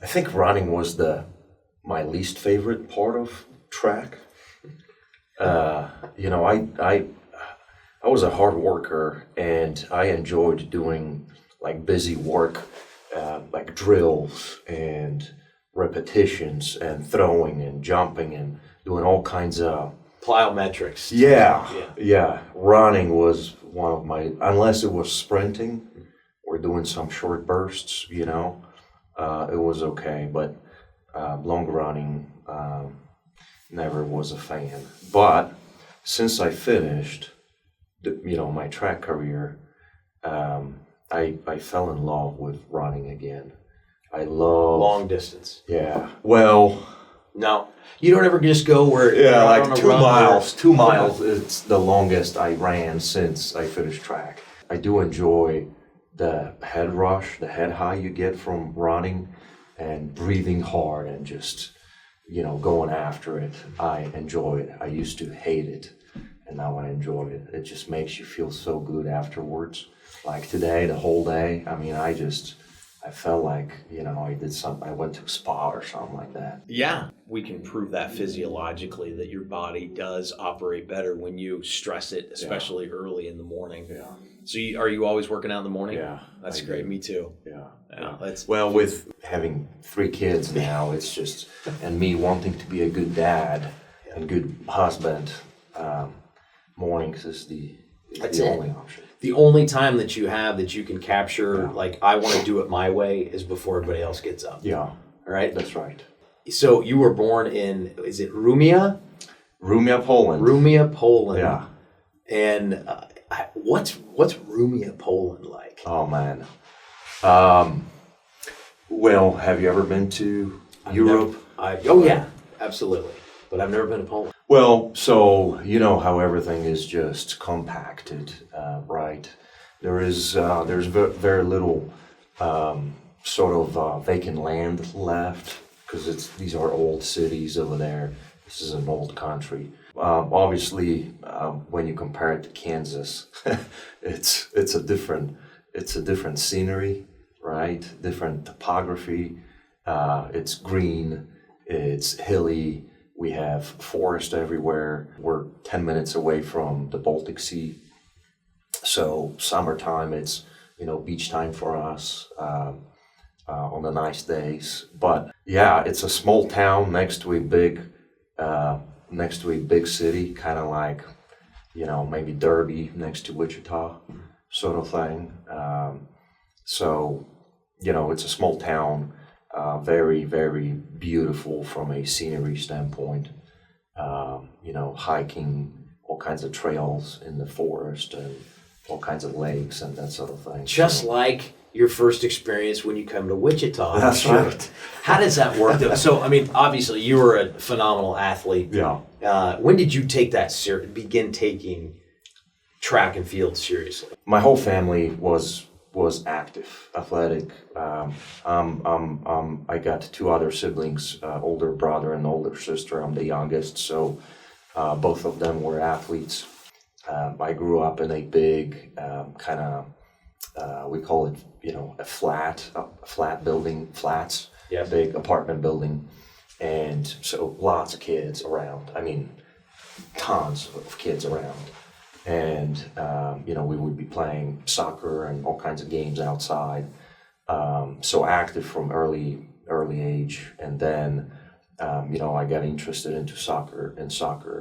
I think running was my least favorite part of track. You know, I was a hard worker and I enjoyed doing like busy work, like drills and repetitions and throwing and jumping and doing all kinds of Plyometrics. yeah. Running was one of my, unless it was sprinting or doing some short bursts, you know, it was okay. But long running, never was a fan. But since I finished, my track career, I fell in love with running again. I love long distance. Yeah. Well, no, you don't ever just go where like 2 miles. 2 miles is the longest I ran since I finished track. I do enjoy the head rush, the head high you get from running and breathing hard and just, going after it. I enjoy it. I used to hate it and now I enjoy it. It just makes you feel so good afterwards. Like today, the whole day, I felt like, I went to a spa or something like that. Yeah, we can prove that physiologically that your body does operate better when you stress it, especially early in the morning. Yeah. So are you always working out in the morning? Yeah. That's great. Me too. Yeah. Well, with having 3 kids now, it's just, and me wanting to be a good dad and good husband, mornings is the only option. The only time that you have that you can capture, like, I want to do it my way, is before everybody else gets up. Yeah. All right? That's right. So you were born in, is it Rumia? Rumia, Poland. Rumia, Poland. Yeah. And what's Rumia, Poland like? Oh, man. Well, have you ever been to Europe? Yeah, absolutely. But I've never been to Poland. Well, so you know how everything is just compacted, right? There's very little sort of vacant land left because these are old cities over there. This is an old country. Obviously, when you compare it to Kansas, it's a different scenery, right? Different topography. It's green. It's hilly. We have forest everywhere. We're 10 minutes away from the Baltic Sea. So summertime, it's, beach time for us on the nice days. But yeah, it's a small town next to a big city, kind of like, maybe Derby next to Wichita sort of thing. So, it's a small town. Very, very beautiful from a scenery standpoint. Hiking, all kinds of trails in the forest and all kinds of lakes and that sort of thing. Just like your first experience when you come to Wichita. That's right. How does that work? So, obviously you were a phenomenal athlete. Yeah. When did you take that begin taking track and field seriously? My whole family was active, athletic. I got 2 other siblings, older brother and older sister. I'm the youngest, so both of them were athletes. I grew up in a big kind of, we call it, a flat building, flats, big apartment building. And so lots of kids around. Tons of kids around. And, we would be playing soccer and all kinds of games outside. So active from early age. And then, I got interested into soccer.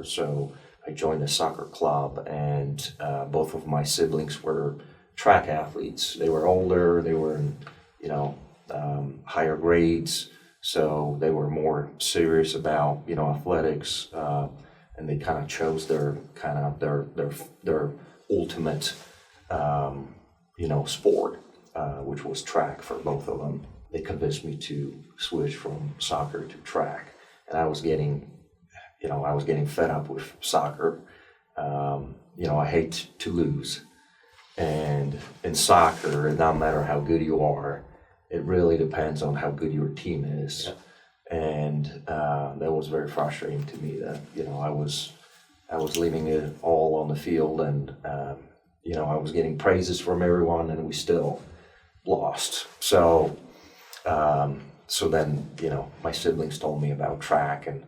So I joined a soccer club and both of my siblings were track athletes. They were older, they were in, higher grades. So they were more serious about, athletics. And they kind of chose their ultimate, sport, which was track for both of them. They convinced me to switch from soccer to track, and I was getting fed up with soccer. I hate to lose, and in soccer, it doesn't matter how good you are. It really depends on how good your team is. Yeah. And that was very frustrating to me that, I was leaving it all on the field and, I was getting praises from everyone and we still lost. So, So then, my siblings told me about track and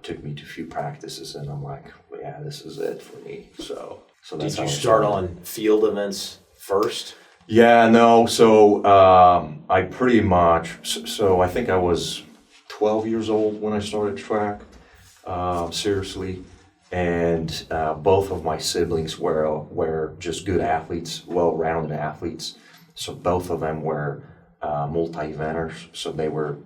took me to a few practices, and I'm like, well, yeah, this is it for me. So that's Did how you I start started. on field events first? Yeah, no. So I pretty much. So I think I was 12 years old when I started track, seriously, and both of my siblings were just good athletes, well-rounded athletes. So both of them were multi-eventers. So they were,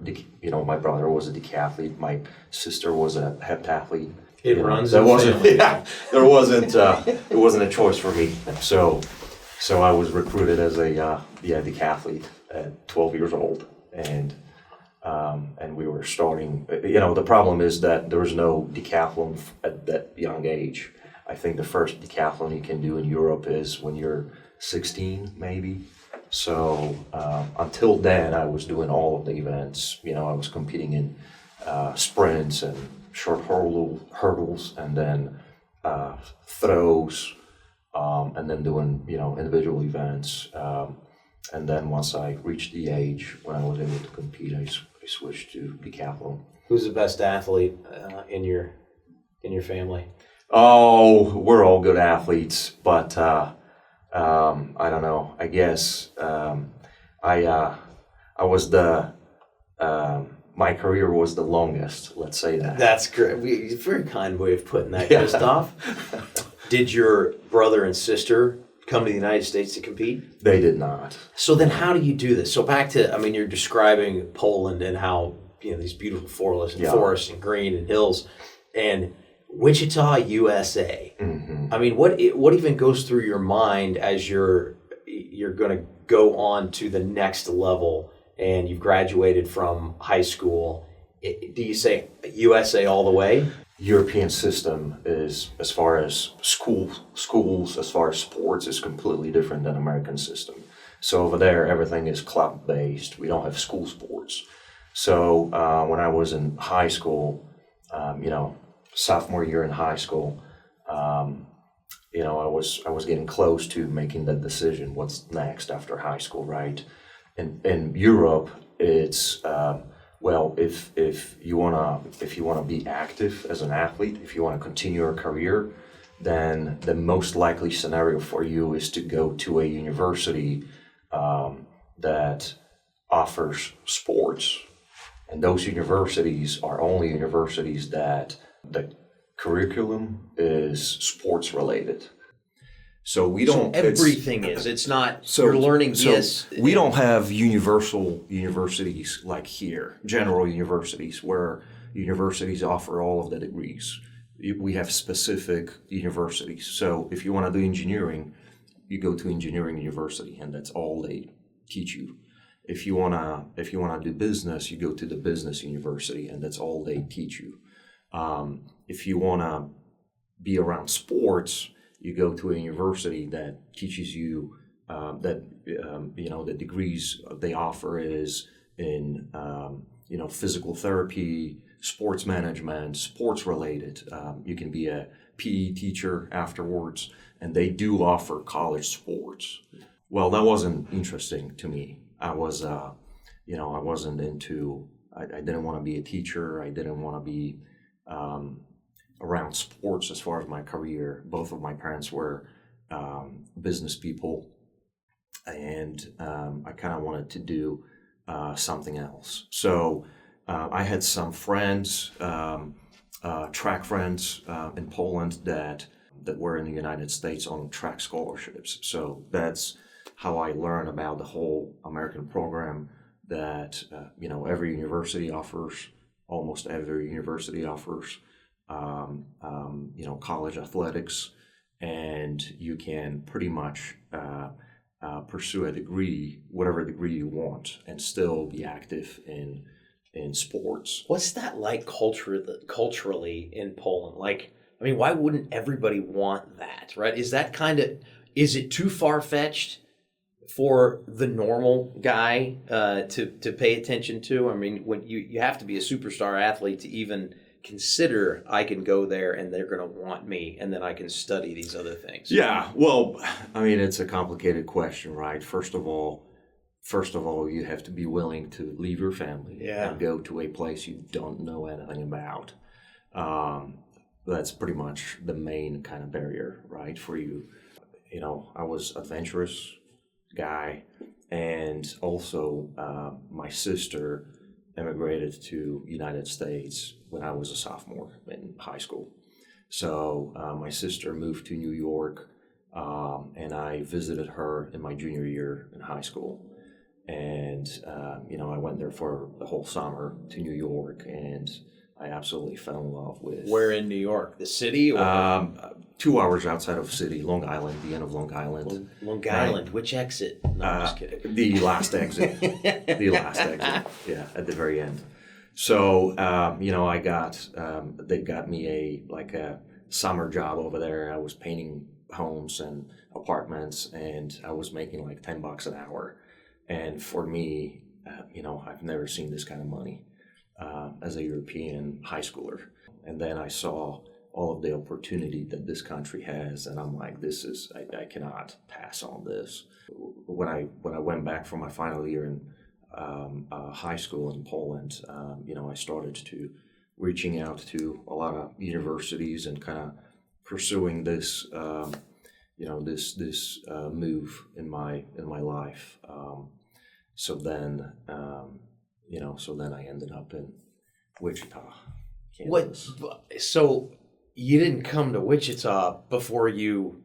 my brother was a decathlete, my sister was a heptathlete. It runs That in the wasn't, family. yeah, there wasn't, it wasn't a choice for me. So I was recruited as a decathlete at 12 years old, and we were starting. The problem is that there was no decathlon at that young age. I think the first decathlon you can do in Europe is when you're 16, maybe. So until then, I was doing all of the events. I was competing in sprints and short hurdles, and then throws. And then doing, individual events. And then once I reached the age when I was able to compete, I switched to decathlon. Who's the best athlete in your family? Oh, we're all good athletes, but I don't know. I guess I was my career was the longest. Let's say that. That's great. Very kind way of putting that, Yeah. Kristof. Did your brother and sister come to the United States to compete? They did not. So then how do you do this? So back to, you're describing Poland and how, these beautiful forests and green and hills, and Wichita, USA. Mm-hmm. What even goes through your mind as you're going to go on to the next level and you've graduated from high school? Do you say USA all the way? European system is, as far as schools, as far as sports, is completely different than American system. So over there, everything is club based. We don't have school sports. So when I was in high school, sophomore year in high school, I was getting close to making that decision. What's next after high school, right? In Europe, it's well, if you wanna be active as an athlete, if you wanna continue your career, then the most likely scenario for you is to go to a university that offers sports, and those universities are only universities that the curriculum is sports related. So we don't. Everything is. It's not. You're learning this. We don't have universal universities like here, general universities, where universities offer all of the degrees. We have specific universities. So if you want to do engineering, you go to engineering university, and that's all they teach you. If you wanna do business, you go to the business university, and that's all they teach you. If you wanna be around sports, you go to a university that teaches you the degrees they offer is in physical therapy, sports management, sports related. You can be a PE teacher afterwards, and they do offer college sports. Well, that wasn't interesting to me. I was, I wasn't into. I didn't want to be a teacher. I didn't want to be around sports as far as my career. Both of my parents were business people, and I kind of wanted to do something else. So I had some friends, track friends in Poland that were in the United States on track scholarships. So that's how I learned about the whole American program that every university offers. Almost every university offers. College athletics, and you can pretty much pursue a degree, whatever degree you want, and still be active in sports. What's that like culturally in Poland? Why wouldn't everybody want that, right? Is it too far-fetched for the normal guy to pay attention to? When you have to be a superstar athlete to even consider I can go there and they're going to want me and then I can study these other things. Yeah, well, it's a complicated question, right? First of all, first of all, you have to be willing to leave your family Yeah. and go to a place you don't know anything about. That's pretty much the main kind of barrier, right, for you. I was adventurous guy, and also my sister immigrated to United States when I was a sophomore in high school. So my sister moved to New York, and I visited her in my junior year in high school. And, I went there for the whole summer to New York, and I absolutely fell in love with... Where in New York? The city? Or 2 hours outside of the city, Long Island, the end of Long Island. Long Island. Which exit? No, I'm just kidding. The last exit. The last exit, yeah, at the very end. So, they got me a summer job over there. I was painting homes and apartments, and I was making like $10 an hour. And for me, I've never seen this kind of money as a European high schooler. And then I saw all of the opportunity that this country has, and I'm like, I cannot pass on this. When I went back for my final year in high school in Poland, I started to reaching out to a lot of universities and kind of pursuing this, this move in my life. So then I ended up in Wichita, Kansas. What? So you didn't come to Wichita before you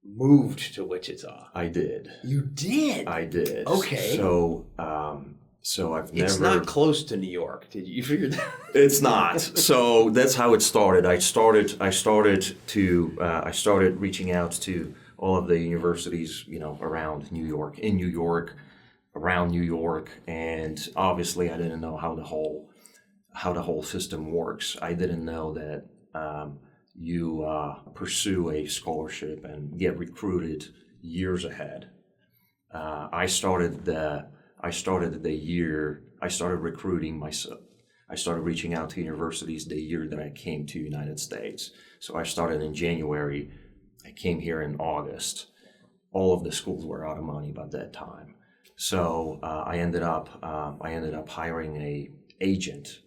moved to Wichita? I did. You did? I did. Okay. So I've never... It's not close to New York. Did you figure that? It's not. So that's how it started. I started reaching out to all of the universities, around New York, in New York, around New York, and obviously I didn't know how the whole system works. I didn't know that you pursue a scholarship and get recruited years ahead. I started recruiting myself. I started reaching out to universities the year that I came to United States. So I started in January. I came here in August. All of the schools were out of money by that time. So I ended up hiring a agent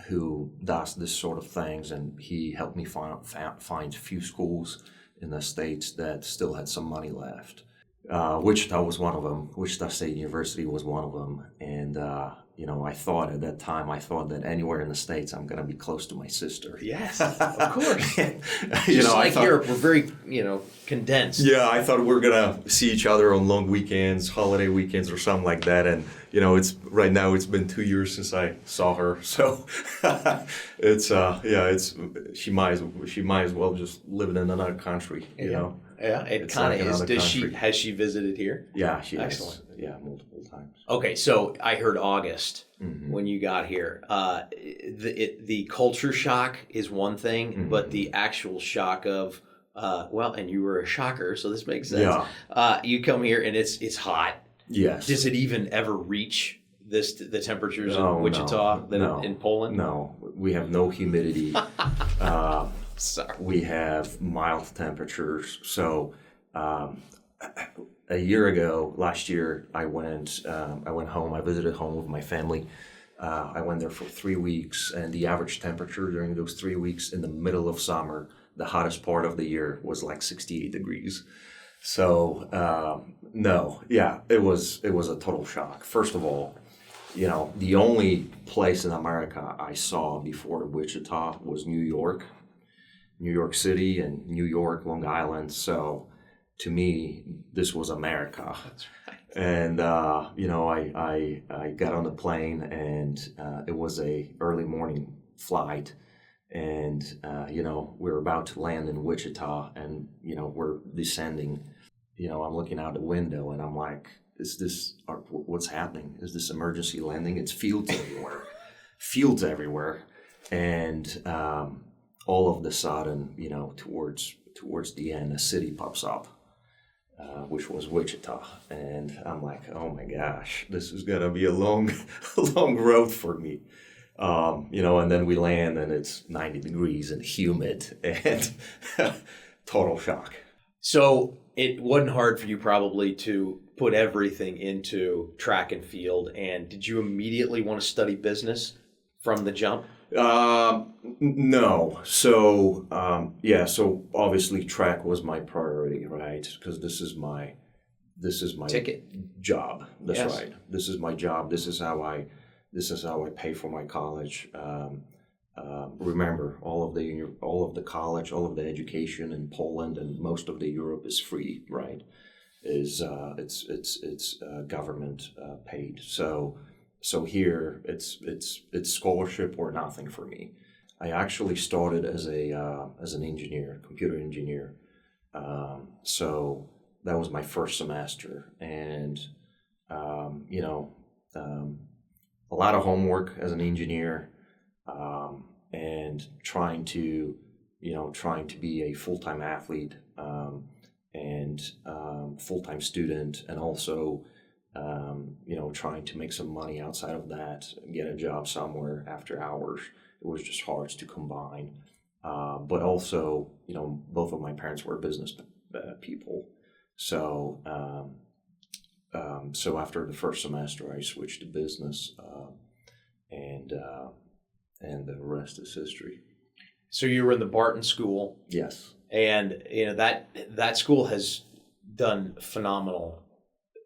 who does this sort of things, and he helped me find a few schools in the States that still had some money left. Wichita was one of them. Wichita State University was one of them. And, I thought at that time, that anywhere in the States, I'm going to be close to my sister. Yes, of course. Just like Europe, we're very, condensed. Yeah, I thought we were going to see each other on long weekends, holiday weekends or something like that. And, right now it's been 2 years since I saw her. So she might as well just live in another country, Yeah, it kind of is. Has she visited here? Yeah, she Excellent. has. Yeah, multiple times. Okay, so I heard August Mm-hmm. when you got here. The culture shock is one thing, Mm-hmm. but the actual shock of and you were a shocker, so this makes sense. Yeah. You come here and it's hot. Yes. Does it even ever reach the temperatures in Wichita in Poland? No, we have no humidity. Sorry. We have mild temperatures. So a year ago, last year, I went home. I visited home with my family. I went there for 3 weeks, and the average temperature during those 3 weeks in the middle of summer, the hottest part of the year, was like 68 degrees. So it was a total shock. First of all, the only place in America I saw before Wichita was New York City and New York, Long Island. So to me, this was America. That's right. And, I got on the plane, and it was a early morning flight. And, we're about to land in Wichita, and, we're descending. I'm looking out the window, and I'm like, what's happening? Is this emergency landing? It's fields everywhere. And all of the sudden, towards the end, a city pops up, which was Wichita. And I'm like, oh my gosh, this is going to be a long road for me. And then we land, and it's 90 degrees and humid, and total shock. So it wasn't hard for you probably to put everything into track and field. And did you immediately want to study business from the jump? No. So, so obviously track was my priority, right? Because this is my Ticket. job. That's Yes. right. This is my job. This is how I pay for my college. Remember, all of the college, all of the education in Poland and most of the Europe is free, right? It's government paid. So here it's scholarship or nothing for me. I actually started as an engineer, computer engineer. So that was my first semester, and a lot of homework as an engineer, and trying to be a full-time athlete, and full-time student, and also trying to make some money outside of that, get a job somewhere after hours. It was just hard to combine. But also, both of my parents were business people. So, so after the first semester, I switched to business, and the rest is history. So you were in the Barton School. Yes. And that school has done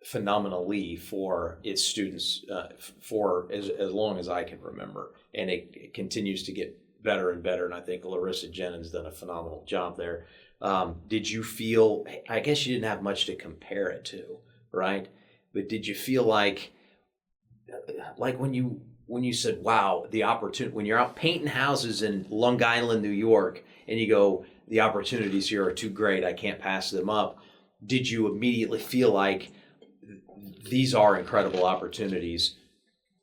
phenomenally for its students for as long as I can remember, and it continues to get better and better. And I think Larissa Jennings done a phenomenal job there. Did you feel? I guess you didn't have much to compare it to, right? But did you feel like when you said, "Wow, the opportunity," when you're out painting houses in Long Island, New York, and you go, "The opportunities here are too great. I can't pass them up." Did you immediately feel like these are incredible opportunities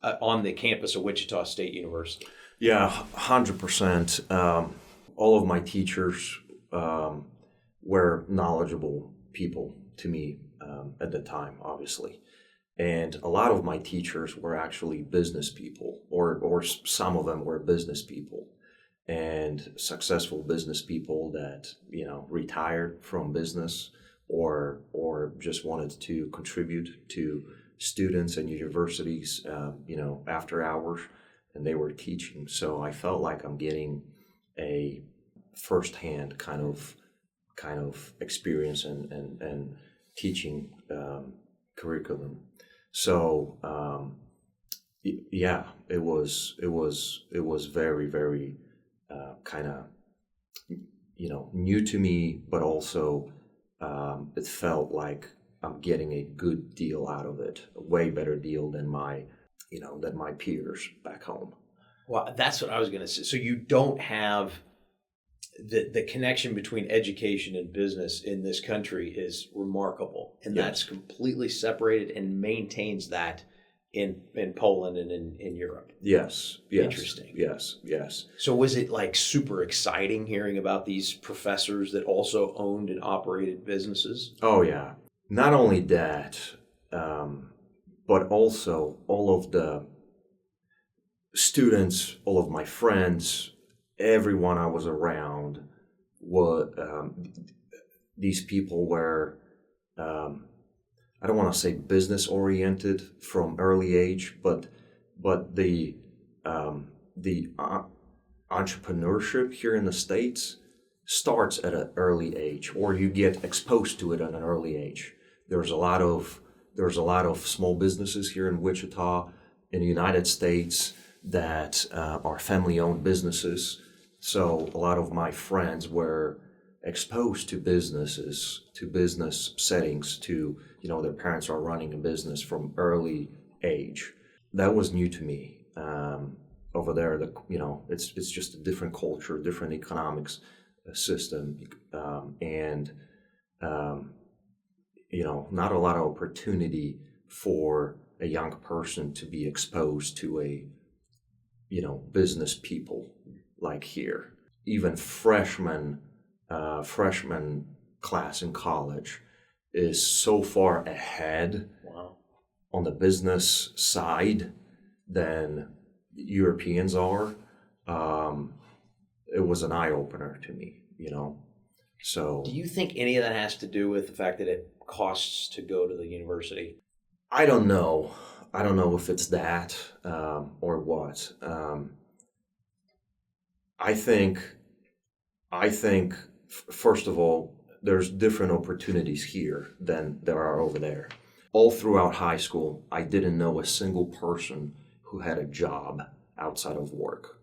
on the campus of Wichita State University? Yeah, 100%. All of my teachers were knowledgeable people to me at the time, obviously. And a lot of my teachers were actually business people, or some of them were business people, and successful business people that, retired from business, or just wanted to contribute to students and universities, after hours, and they were teaching. So I felt like I'm getting a firsthand kind of experience and teaching curriculum. So it was very, very kind of new to me, but also it felt like I'm getting a good deal out of it, a way better deal than my peers back home. Well, that's what I was going to say. So you don't have the connection between education and business in this country is remarkable, and Yes. that's completely separated and maintains that in Poland and in Europe. Yes. Interesting. Yes. So was it like super exciting hearing about these professors that also owned and operated businesses? Oh yeah. Not only that, but also all of the students, all of my friends, everyone I was around, these people were, I don't want to say business oriented from early age, but the entrepreneurship here in the States starts at an early age, or you get exposed to it at an early age. There's a lot of small businesses here in Wichita, in the United States, that are family-owned businesses. So a lot of my friends were exposed to businesses, to business settings, to, their parents are running a business from early age. That was new to me. Over there, it's just a different culture, different economics system, and not a lot of opportunity for a young person to be exposed to business people like here. Even freshman class in college is so far ahead Wow. on the business side than Europeans are. It was an eye opener to me, So Do you think any of that has to do with the fact that it costs to go to the university? I don't know. I don't know if it's that or what. I think first of all, there's different opportunities here than there are over there. All throughout high school, I didn't know a single person who had a job outside of work.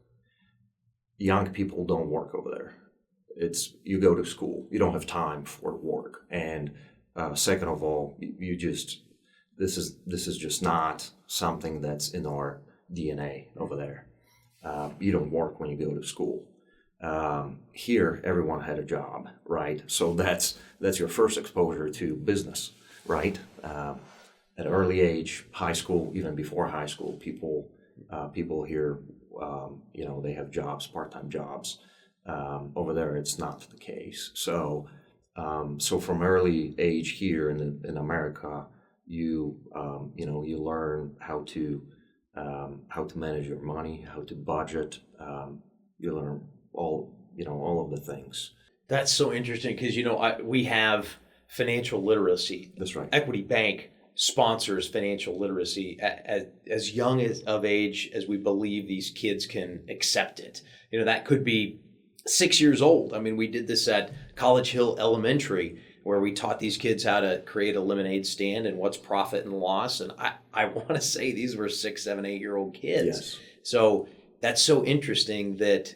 Young people don't work over there. It's you go to school, you don't have time for work, and second of all, you just this is just not something that's in our DNA over there. You don't work when you go to school. Here, everyone had a job, right? So that's your first exposure to business, right? At an early age, high school, even before high school, people here, they have jobs, part-time jobs. Over there, it's not the case. So from early age here in America, you learn how to manage your money, how to budget. You learn all of the things. That's so interesting because we have financial literacy. That's right. Equity Bank sponsors financial literacy as young of age as we believe these kids can accept it. That could be 6 years old. I mean, we did this at College Hill Elementary where we taught these kids how to create a lemonade stand and what's profit and loss. And I want to say these were 6, 7, 8-year-old kids. Yes. So that's so interesting that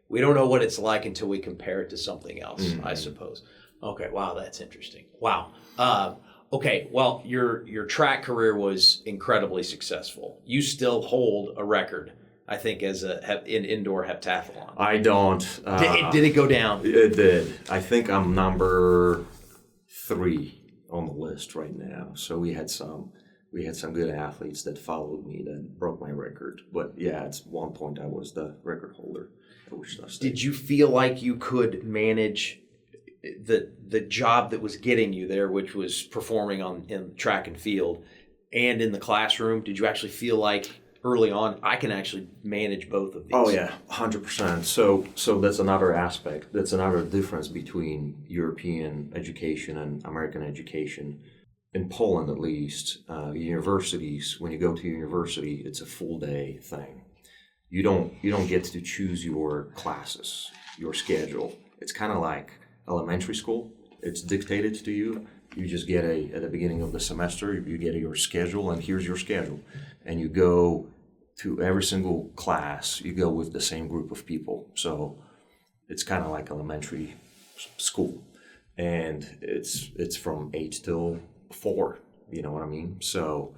we don't know what it's like until we compare it to something else, I suppose. Okay, wow, that's interesting. Wow. Okay, well, your track career was incredibly successful. You still hold a record, I think, as in indoor heptathlon. I don't. Did it go down? It did. I think I'm number 3 on the list right now. So we had some good athletes that followed me that broke my record. But yeah, at one point I was the record holder at Wichita State. Did you feel like you could manage the job that was getting you there, which was performing in track and field, and in the classroom? Did you actually feel like early on I can actually manage both of these? Oh yeah, 100%. So that's another aspect. That's another difference between European education and American education. In Poland, at least, universities. When you go to university, it's a full day thing. You don't get to choose your classes, your schedule. It's kind of like elementary school. It's dictated to you. You just get at the beginning of the semester, you get your schedule, and here's your schedule. And you go to every single class, you go with the same group of people. So it's kind of like elementary school. And it's from 8 till 4, you know what I mean? So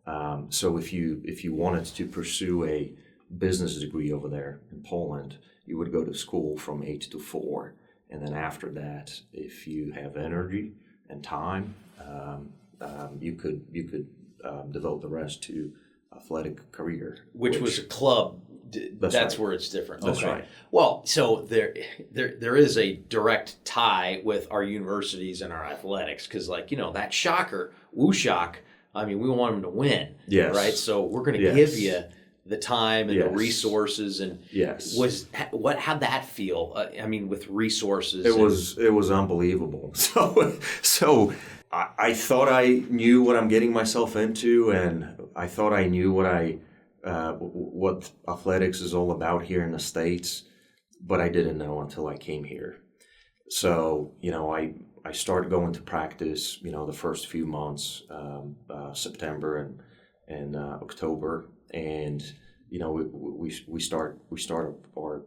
if you wanted to pursue a business degree over there in Poland, you would go to school from 8 to 4. And then after that, if you have energy and time, you could devote the rest to athletic career. Which was a club. That's right. Where it's different. That's okay. right. Well, so there is a direct tie with our universities and our athletics because, that shocker, Woo-Shock, I mean, we want them to win. Yes. Right? So we're going to Yes. give you the time and Yes. the resources. And Yes. how'd that feel? With resources. It was unbelievable. So I thought I knew what I'm getting myself into, and I thought I knew what athletics is all about here in the States, but I didn't know until I came here. So, I started going to practice, the first few months, September and October, and we start our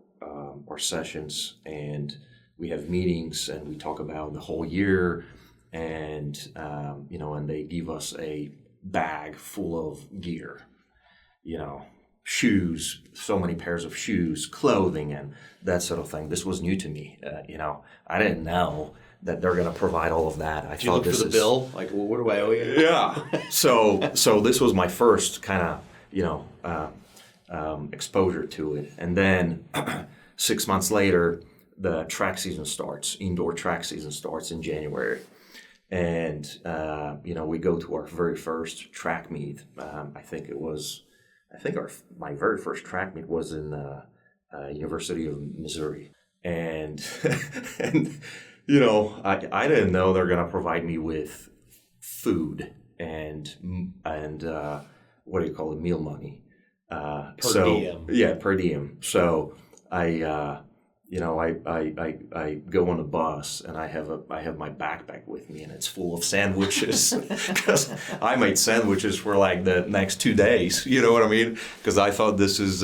sessions, and we have meetings, and we talk about the whole year, and and they give us a bag full of gear, shoes, so many pairs of shoes, clothing, and that sort of thing. This was new to me. I didn't know that they're going to provide all of that. Did you look for the bill? Like, well, what do I owe you? Yeah. So this was my first kind of, exposure to it. And then 6 months later, the track season starts. Indoor track season starts in January. And, we go to our very first track meet. My very first track meet was in University of Missouri. and and you know, I didn't know they're gonna provide me with food and what do you call it, meal money. Per So diem. yeah, per diem. So I you know, I go on a bus and I have my backpack with me and it's full of sandwiches because I made sandwiches for like the next 2 days. You know what I mean? Because I thought this is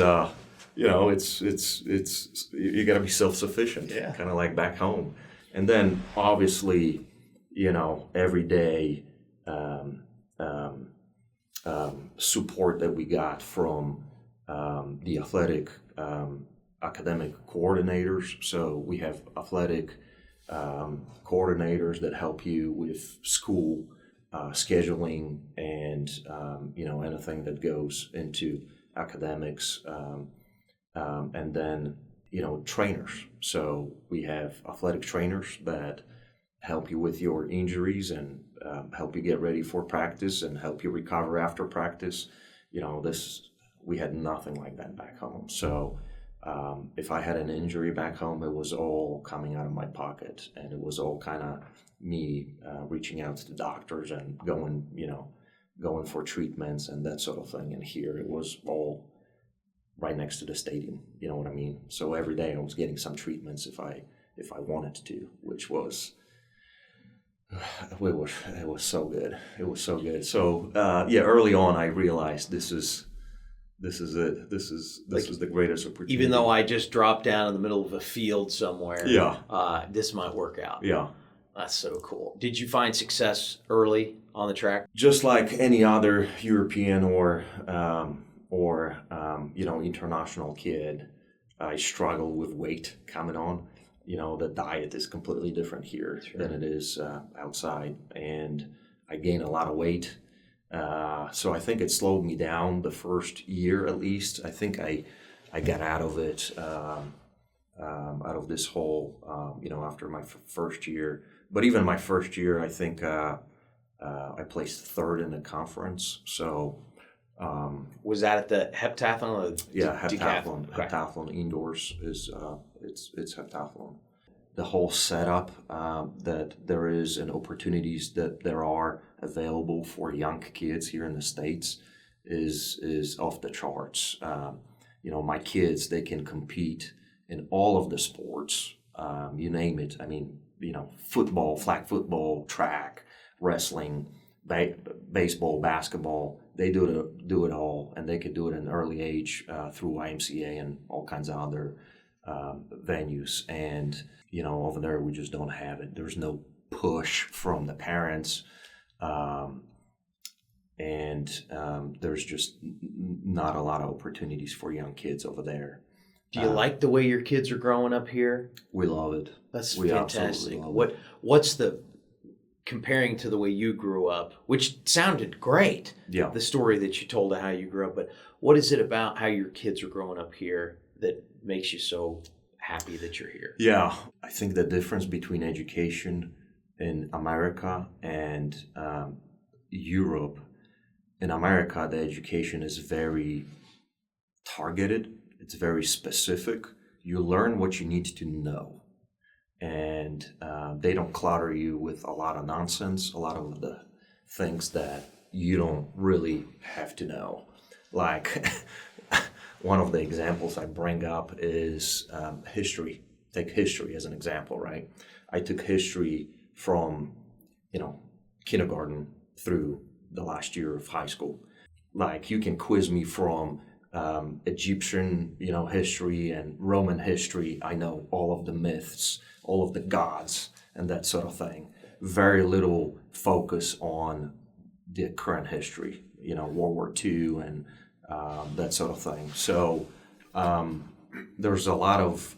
you know, it's you got to be self-sufficient, Yeah. kind of like back home. And then obviously, you know, every day support that we got from the athletic academic coordinators. So we have athletic coordinators that help you with school scheduling and you know, anything that goes into academics, and then you know, trainers. So we have athletic trainers that help you with your injuries and help you get ready for practice and help you recover after practice. You know, we had nothing like that back home. So if I had an injury back home, it was all coming out of my pocket, and it was all kind of me reaching out to the doctors and going for treatments and that sort of thing. And here it was all right next to the stadium. You know what I mean? So every day I was getting some treatments if I wanted to, which was it was so good. It was so good. So yeah, early on I realized this is it. This is the greatest opportunity. Even though I just dropped down in the middle of a field somewhere, Yeah. This might work out. Yeah. That's so cool. Did you find success early on the track? Just like any other European or you know, international kid, I struggled with weight coming on. You know, the diet is completely different here than it is outside, and I gained a lot of weight. So I think it slowed me down the first year at least. I think I got out of it, out of this whole, you know, after my first year. But even my first year, I think I placed third in the conference. So was that at the heptathlon? Or yeah, heptathlon. Okay. Heptathlon indoors is it's heptathlon. The whole setup that there is and opportunities that there are available for young kids here in the States is off the charts. You know, my kids, they can compete in all of the sports, you name it. I mean, you know, football, flag football, track, wrestling, baseball, basketball. They do it all, and they could do it at an early age through YMCA and all kinds of other venues. And you know, over there we just don't have it. There's no push from the parents, and there's just not a lot of opportunities for young kids over there. Do you like the way your kids are growing up here? We love it. That's We fantastic. absolutely love it. What's the comparing to the way you grew up, which sounded great? Yeah. The story that you told of how you grew up, but what is it about how your kids are growing up here that makes you so happy that you're here? Yeah, I think the difference between education in America and Europe. In America, the education is very targeted. It's very specific. You learn what you need to know, and they don't clutter you with a lot of nonsense, a lot of the things that you don't really have to know. Like one of the examples I bring up is history. Take history as an example, right? I took history from, you know, kindergarten through the last year of high school. Like, you can quiz me from Egyptian, you know, history and Roman history. I know all of the myths, all of the gods, and that sort of thing. Very little focus on the current history, you know, World War II and that sort of thing. So there's a lot of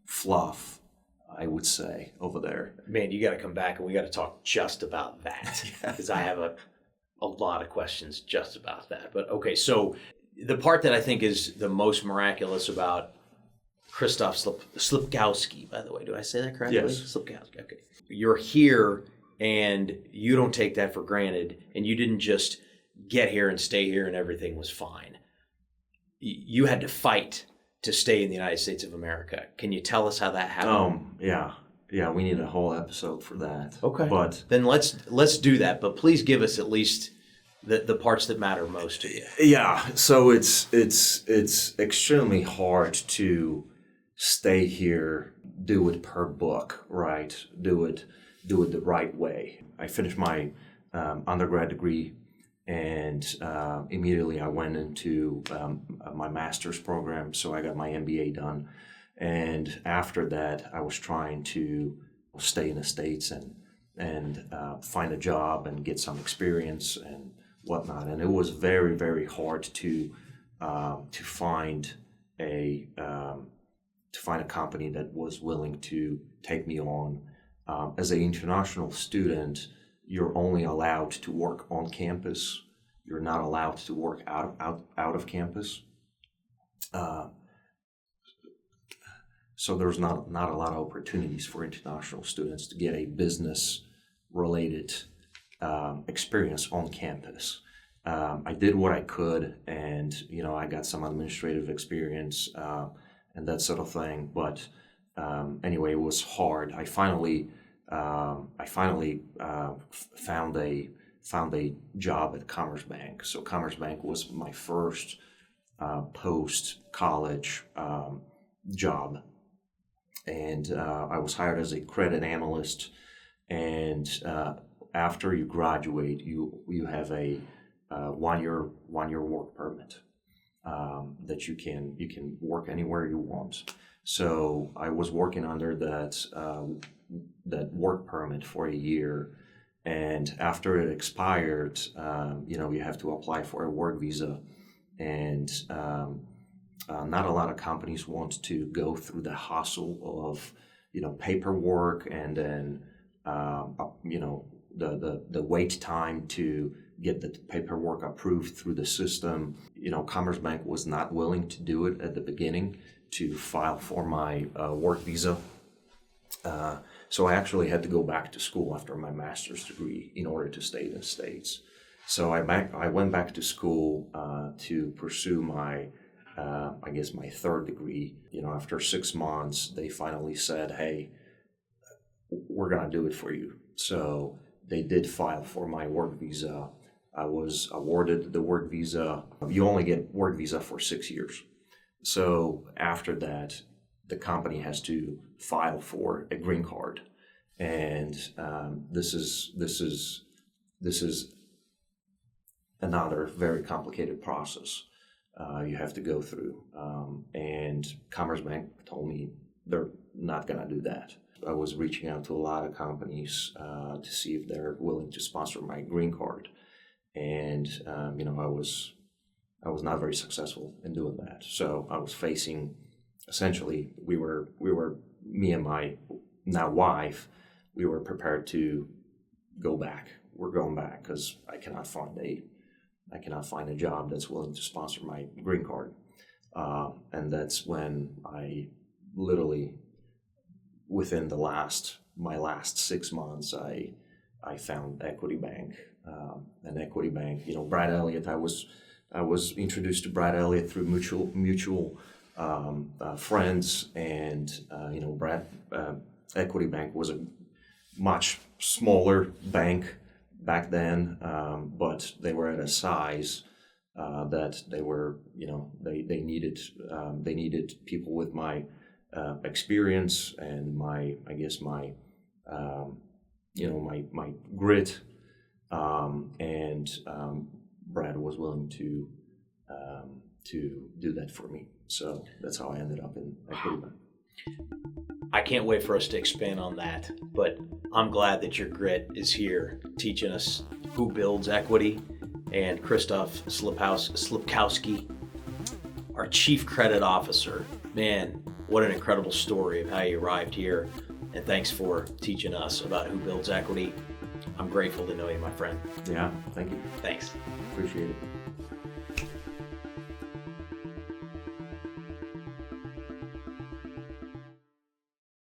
fluff, I would say, over there. Man, you got to come back and we got to talk just about that, because I have a lot of questions just about that. But okay, so the part that I think is the most miraculous about Kristof Slupkowski, by the way, do I say that correctly? Yes. Slupkowski, okay. You're here and you don't take that for granted, and you didn't just get here and stay here and everything was fine. You had to fight to stay in the United States of America. Can you tell us how that happened? Yeah, we need a whole episode for that. Okay. But then let's do that. But please give us at least the parts that matter most to you. Yeah, so it's extremely hard to stay here, do it per book, right? Do it the right way. I finished my undergrad degree, and immediately I went into my master's program, so I got my MBA done. And after that, I was trying to stay in the States and find a job and get some experience and whatnot. And it was very, very hard to find a company that was willing to take me on. As an international student, you're only allowed to work on campus. You're not allowed to work out of campus. So there's not a lot of opportunities for international students to get a business-related experience on campus. I did what I could, and I got some administrative experience and that sort of thing. But anyway, it was hard. I finally found a job at Commerce Bank. So Commerce Bank was my first post-college job. And I was hired as a credit analyst. And after you graduate, you have a one-year work permit that you can work anywhere you want. So I was working under that work permit for a year, and after it expired, you have to apply for a work visa, and not a lot of companies want to go through the hassle of paperwork and then the wait time to get the paperwork approved through the system. Commerce Bank was not willing to do it at the beginning to file for my work visa. So I actually had to go back to school after my master's degree in order to stay in the States. So I went back to school to pursue my my third degree. After 6 months, they finally said, "Hey, we're gonna do it for you." So they did file for my work visa. I was awarded the work visa. You only get work visa for 6 years. So after that, the company has to file for a green card, and this is another very complicated process you have to go through. And Commerce Bank told me they're not going to do that. I was reaching out to a lot of companies to see if they're willing to sponsor my green card, and I was not very successful in doing that. So I was facing, essentially, we were me and my now wife, we were prepared to go back. We're going back because I cannot find a job that's willing to sponsor my green card. And that's when I literally, within my last 6 months, I found Equity Bank. And Equity Bank, Brad Elliott, I was introduced to Brad Elliott through mutual friends, and Brad Equity Bank was a much smaller bank back then, but they were at a size that they were, they needed people with my experience and my grit, and Brad was willing to do that for me. So that's how I ended up in Equity Bank. I can't wait for us to expand on that, but I'm glad that your grit is here teaching us who builds equity. And Kristof Slupkowski, our Chief Credit Officer. Man, what an incredible story of how you arrived here. And thanks for teaching us about who builds equity. I'm grateful to know you, my friend. Yeah, thank you. Thanks. Appreciate it.